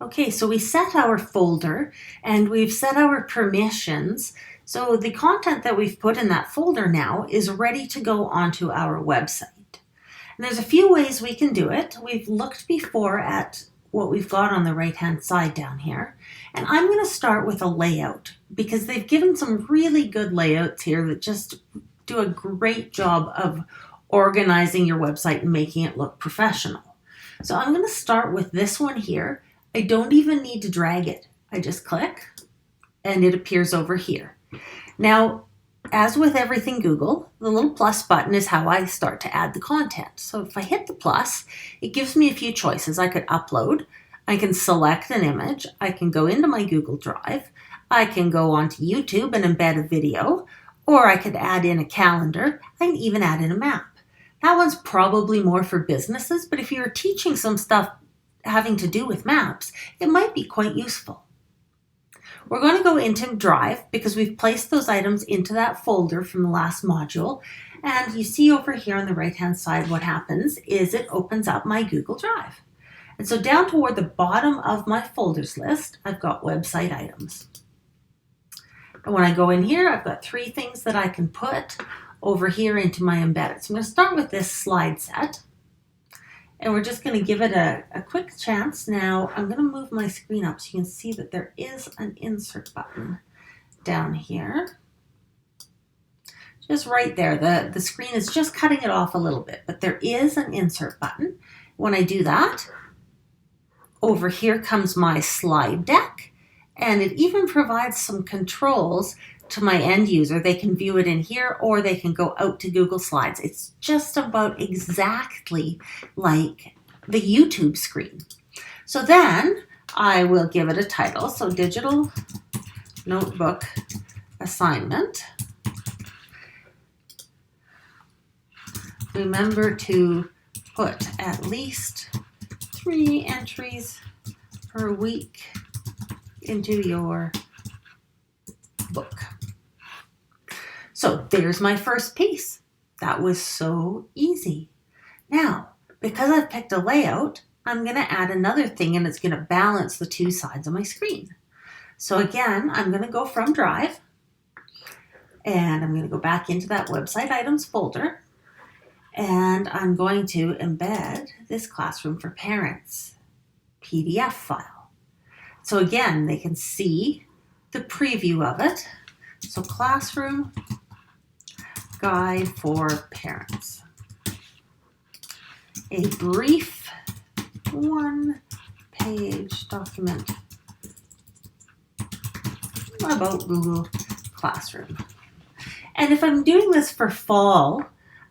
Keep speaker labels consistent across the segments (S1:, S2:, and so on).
S1: Okay, so we set our folder and we've set our permissions. So the content that we've put in that folder now is ready to go onto our website. And there's a few ways we can do it. We've looked before at what we've got on the right-hand side down here. And I'm going to start with a layout because they've given some really good layouts here that just do a great job of organizing your website and making it look professional. So I'm going to start with this one here. I don't even need to drag it. I just click and it appears over here. Now, as with everything Google, the little plus button is how I start to add the content. So if I hit the plus, it gives me a few choices. I could upload, I can select an image, I can go into my Google Drive, I can go onto YouTube and embed a video, or I could add in a calendar, I can even add in a map. That one's probably more for businesses, but if you're teaching some stuff having to do with maps, it might be quite useful. We're going to go into Drive because we've placed those items into that folder from the last module. And you see over here on the right-hand side what happens is it opens up my Google Drive. And so down toward the bottom of my folders list, I've got website items. And when I go in here, I've got 3 things that I can put over here into my embedded. So I'm going to start with this slide set. And we're just going to give it a quick chance. Now I'm going to move my screen up so you can see that there is an insert button down here. Just right there. The screen is just cutting it off a little bit, but there is an insert button. When I do that, over here comes my slide deck, and it even provides some controls to my end user. They can view it in here or they can go out to Google Slides. It's just about exactly like the YouTube screen. So then I will give it a title. So digital notebook assignment. Remember to put at least 3 entries per week into your book. So there's my first piece. That was so easy. Now, because I've picked a layout, I'm going to add another thing and it's going to balance the 2 sides of my screen. So again, I'm going to go from Drive and I'm going to go back into that website items folder and I'm going to embed this Classroom for Parents PDF file. So again, they can see the preview of it. So Classroom Guide for Parents. A brief 1-page document about Google Classroom. And if I'm doing this for fall,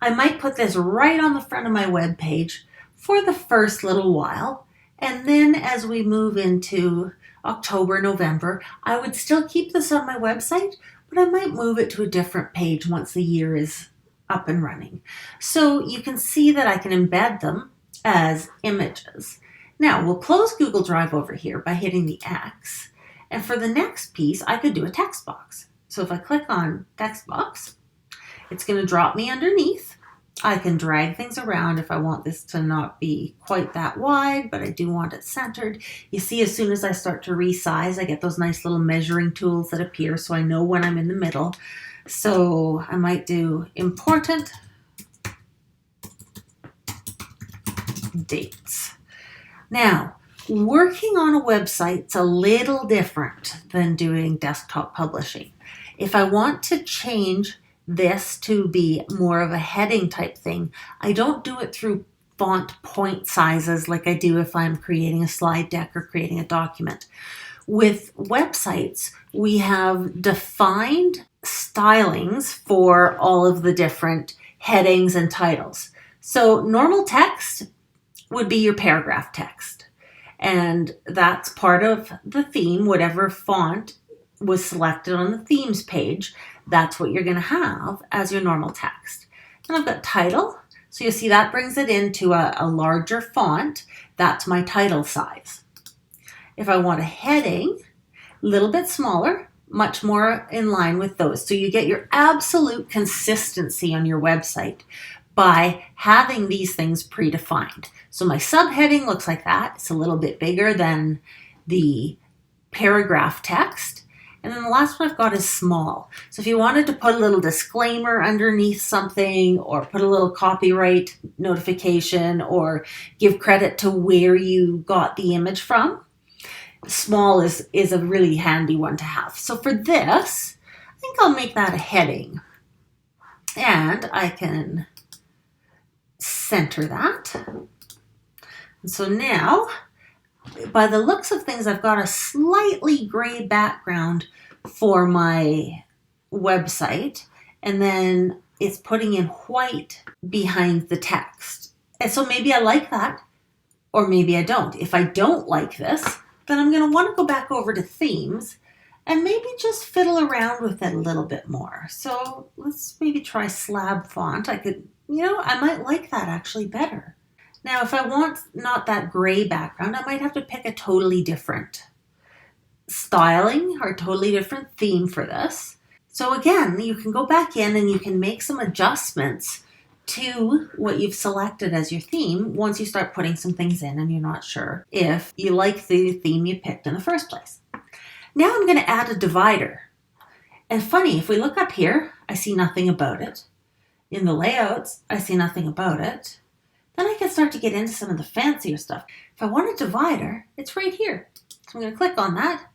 S1: I might put this right on the front of my web page for the first little while. And then as we move into October, November, I would still keep this on my website, but I might move it to a different page once the year is up and running. So you can see that I can embed them as images. Now we'll close Google Drive over here by hitting the X. And for the next piece, I could do a text box. So if I click on text box, it's going to drop me underneath. I can drag things around if I want this to not be quite that wide, but I do want it centered. You see, as soon as I start to resize, I get those nice little measuring tools that appear so I know when I'm in the middle. So I might do important dates. Now, working on a website's a little different than doing desktop publishing. If I want to change this to be more of a heading type thing, I don't do it through font point sizes like I do if I'm creating a slide deck or creating a document. With websites, we have defined stylings for all of the different headings and titles. So normal text would be your paragraph text. And that's part of the theme, whatever font was selected on the themes page, that's what you're going to have as your normal text. And I've got title. So you see that brings it into a larger font. That's my title size. If I want a heading, a little bit smaller, much more in line with those. So you get your absolute consistency on your website by having these things predefined. So my subheading looks like that. It's a little bit bigger than the paragraph text. And then the last one I've got is small. So if you wanted to put a little disclaimer underneath something, or put a little copyright notification, or give credit to where you got the image from, small is a really handy one to have. So for this, I think I'll make that a heading. And I can center that. And so now, by the looks of things, I've got a slightly gray background for my website, and then it's putting in white behind the text. And so maybe I like that, or maybe I don't. If I don't like this, then I'm going to want to go back over to themes and maybe just fiddle around with it a little bit more. So let's maybe try slab font. I might like that actually better. Now, if I want not that gray background, I might have to pick a totally different styling or a totally different theme for this. So again, you can go back in and you can make some adjustments to what you've selected as your theme once you start putting some things in and you're not sure if you like the theme you picked in the first place. Now I'm going to add a divider. And funny, if we look up here, I see nothing about it. In the layouts, I see nothing about it. Then I can start to get into some of the fancier stuff. If I want a divider, it's right here. So I'm going to click on that,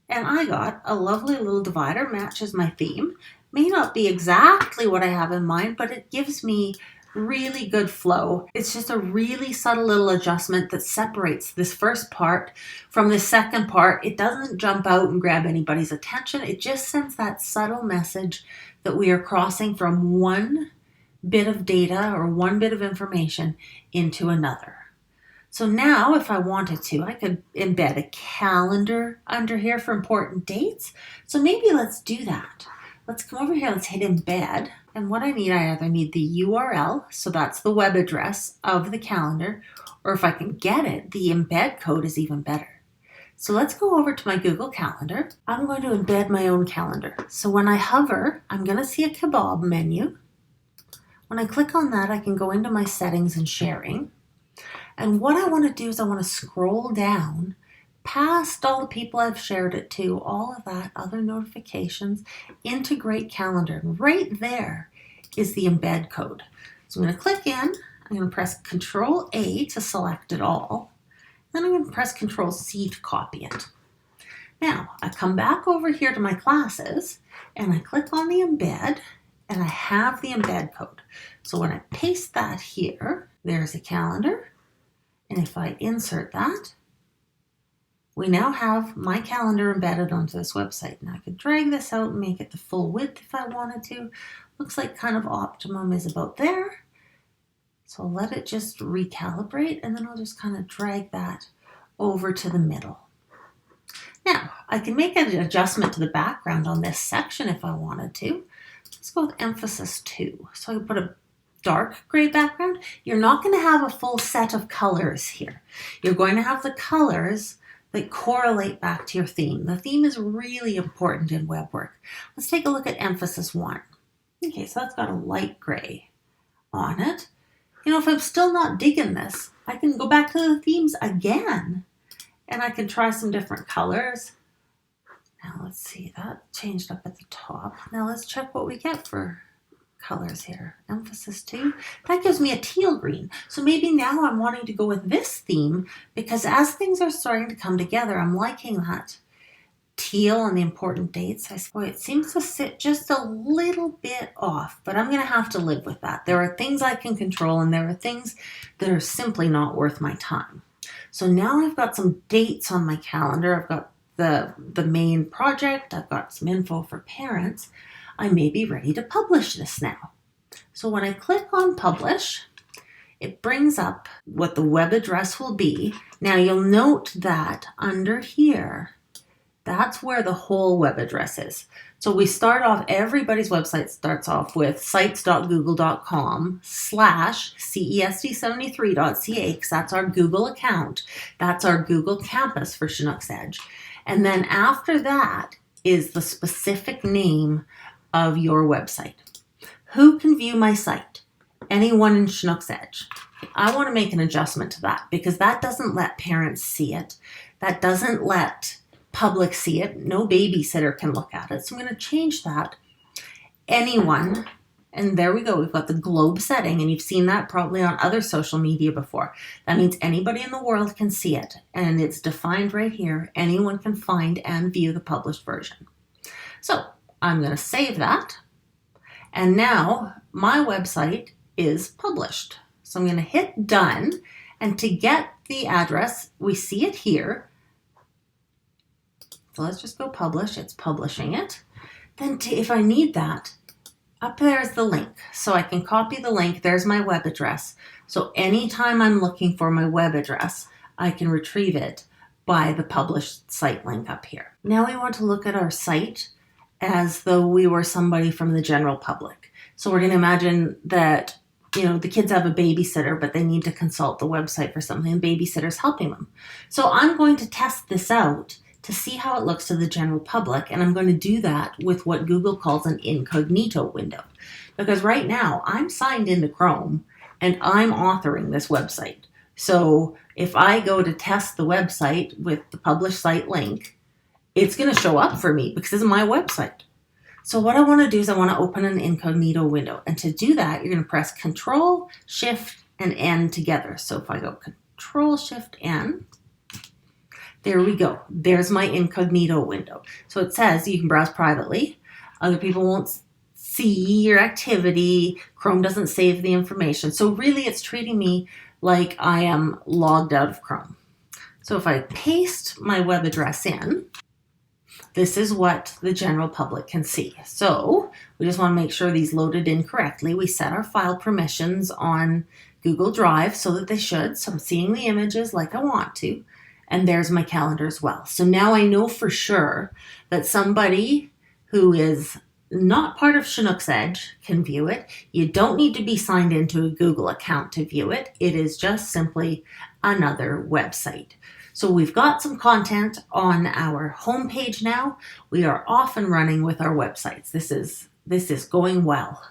S1: and I got a lovely little divider, matches my theme. May not be exactly what I have in mind, but it gives me really good flow. It's just a really subtle little adjustment that separates this first part from the second part. It doesn't jump out and grab anybody's attention. It just sends that subtle message that we are crossing from one bit of data or one bit of information into another. So now if I wanted to, I could embed a calendar under here for important dates. So maybe let's do that. Let's come over here, let's hit embed. And what I either need the URL, so that's the web address of the calendar, or if I can get it, the embed code is even better. So let's go over to my Google Calendar. I'm going to embed my own calendar. So when I hover, I'm going to see a kebab menu. When I click on that, I can go into my settings and sharing. And what I want to do is I want to scroll down past all the people I've shared it to, all of that, other notifications, integrate calendar. And right there is the embed code. So I'm going to click in, I'm going to press Control A to select it all. Then I'm going to press Control C to copy it. Now, I come back over here to my classes and I click on the embed and I have the embed code. So when I paste that here, there's a calendar. And if I insert that, we now have my calendar embedded onto this website. Now I could drag this out and make it the full width if I wanted to. Looks like kind of optimum is about there. So I'll let it just recalibrate and then I'll just kind of drag that over to the middle. Now I can make an adjustment to the background on this section if I wanted to. Let's go with emphasis 2. So I can put a dark gray background. You're not going to have a full set of colors here. You're going to have the colors that correlate back to your theme. The theme is really important in web work. Let's take a look at emphasis 1. Okay, so that's got a light gray on it. If I'm still not digging this, I can go back to the themes again and I can try some different colors. Now let's see, that changed up at the top. Now let's check what we get for colors here. Emphasis 2. That gives me a teal green. So maybe now I'm wanting to go with this theme because as things are starting to come together, I'm liking that teal on the important dates. It seems to sit just a little bit off, but I'm going to have to live with that. There are things I can control and there are things that are simply not worth my time. So now I've got some dates on my calendar. I've got the main project. I've got some info for parents. I may be ready to publish this now. So when I click on publish, it brings up what the web address will be. Now you'll note that under here, that's where the whole web address is. So we start off, everybody's website starts off with sites.google.com/cesd73.ca because that's our Google account. That's our Google campus for Chinook's Edge. And then after that is the specific name of your website. Who can view my site? Anyone in Chinook's Edge. I want to make an adjustment to that because that doesn't let parents see it. that doesn't let public see it. No babysitter can look at it. So I'm going to change that. Anyone, and there we go. We've got the globe setting, and you've seen that probably on other social media before. That means anybody in the world can see it, and it's defined right here. Anyone can find and view the published version. So I'm going to save that. And now my website is published. So I'm going to hit done. And to get the address, we see it here. So let's just go publish. It's publishing it. Then if I need that, up there is the link. So I can copy the link. There's my web address. So anytime I'm looking for my web address, I can retrieve it by the published site link up here. Now we want to look at our site as though we were somebody from the general public. So we're going to imagine that, the kids have a babysitter, but they need to consult the website for something, and babysitter's helping them. So I'm going to test this out to see how it looks to the general public, and I'm going to do that with what Google calls an incognito window. Because right now, I'm signed into Chrome, and I'm authoring this website. So if I go to test the website with the published site link, it's going to show up for me because it's my website. So what I want to do is I want to open an incognito window. And to do that, you're going to press Control, Shift, and N together. So if I go Control, Shift, N, there we go. There's my incognito window. So it says you can browse privately. Other people won't see your activity. Chrome doesn't save the information. So really it's treating me like I am logged out of Chrome. So if I paste my web address in, this is what the general public can see. So we just want to make sure these loaded in correctly. We set our file permissions on Google Drive so that they should. So I'm seeing the images like I want to. And there's my calendar as well. So now I know for sure that somebody who is not part of Chinook's Edge can view it. You don't need to be signed into a Google account to view it. It is just simply another website. So we've got some content on our homepage now. We are off and running with our websites. This is going well.